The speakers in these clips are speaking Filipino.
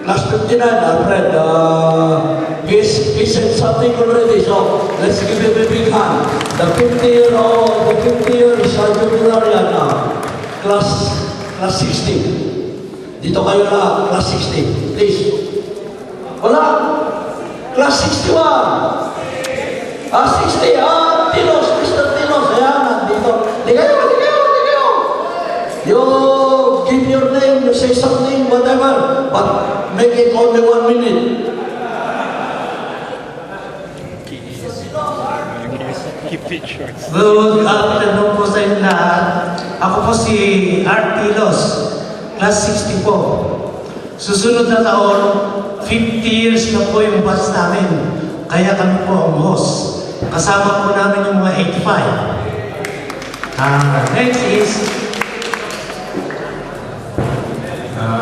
Class 59, Alfred. He said something already, so let's give him a big hand. The 50-year Sergeant Villarreal now. Class 60. Dito kayo na, class 60. Please. Wala. Class 61. 60. Tinos, Mr. Tinos. Ayan, nandito. Di kayo. You give your name, you say something, whatever, but make it only 1 minute. Keep it short. Good afternoon po sa inyo lahat. Ako po si Art Tilos, class 60 po. Susunod na taon, 50 years na po yung batch namin. Kaya kami po ang host. Kasama po namin yung mga 85. Next is...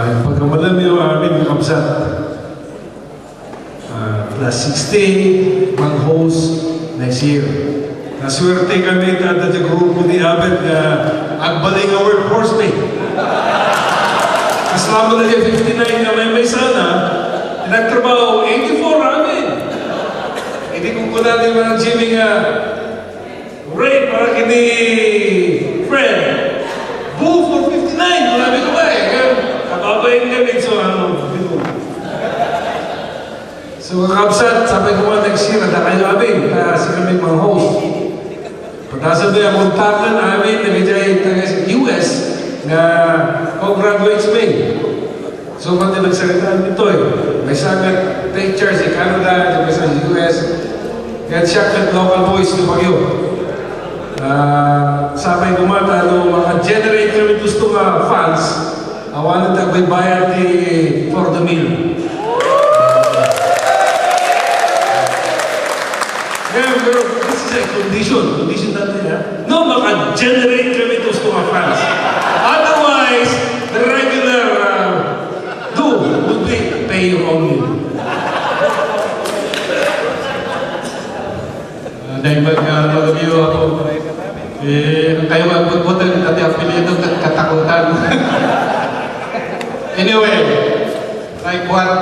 Pagkamalan niyo amin yung kamsat. Class 60, mag-host next year. Naswerte kami kada sa grupo ni Abed na agbalay nga workforce me. Kasama na niya 59 na may sana, nagtrabaho 84 amin. Hindi kung kunanin mo ng Jimmy nga, Ray, para kini friend, boo for 59, marami ko ba eh. Kababayin kami, so So, kakabsat, sabi ko nga next year, na kayo amin, kasi kami mga host. Pagkasab na yung kontakan namin, nagigay taga sa US, na co-graduates may. So, pati nagsalita nito eh. May sagat teachers sa Canada, may sa US. Kaya siya at local boys ng Baguio. Sabi ko mga mga generator gusto nga fans, awanan na bayad for the meal. Pero this is a condition natin ha. No, maka-generate kami gusto nga fans. Otherwise, the regular would be pay your own meal. Dahil mag-review ako, kayo mag-butan at apelido katakutan. Anyway, like what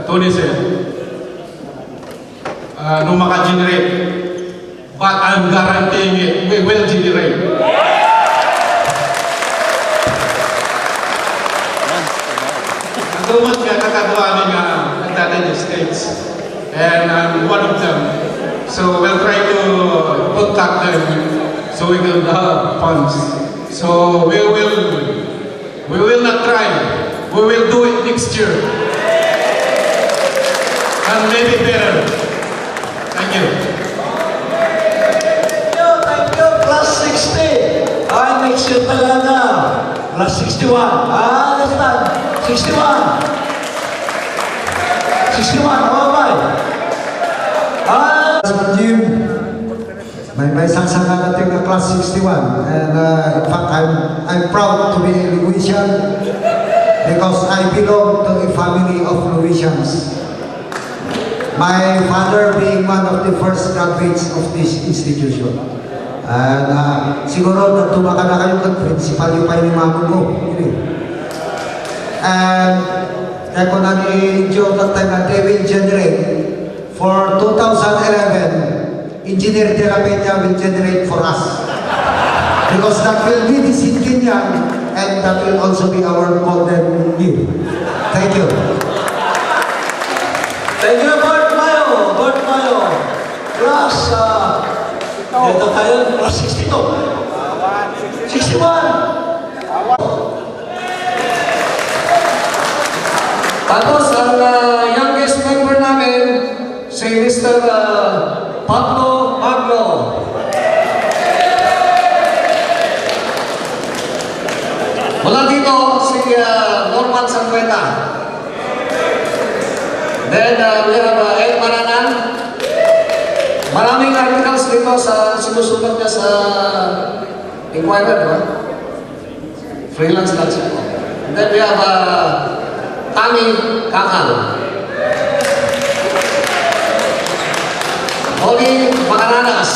Tony said, no maka-generate, but I'm guaranteeing it, we will generate. Nagawad ka nakagawa nga nagdadaan yung states, and I'm one of them. So we'll try to contact them so we can have funds. So we will not try. We will do it next year. And maybe better. Thank you. Thank you. Class 60. Next year talaga. Class 61. That's that. 61. 61. Okay. Jim, may sasanga natin na class 61, and in fact I'm proud to be a Louisian because I belong to a family of Louisians. My father being one of the first graduates of this institution. And siguro natuma ka na kayo kag principal yung pa yung mamo mo. And kaya ko nag-i-joke that time na they will generate for 2011, Engineer De La Peña will generate for us. Because that will be the Sidkinyan and that will also be our golden year. Thank you. Thank you, Bert Mayo. Class, ito tayo, class 62. 61. Tapos, ang youngest member namin, si Mr. Pablo Magno. Mula dito, si Norman Sangueta. Then, we have Ed Maranan. Maraming articles dito sa sinusulat niya sa Inquirer, diba? Freelance lang siya. And then we have Tami Kakal. Holly Macananas.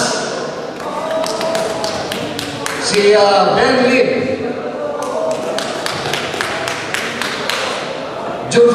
Si Ben Lim. June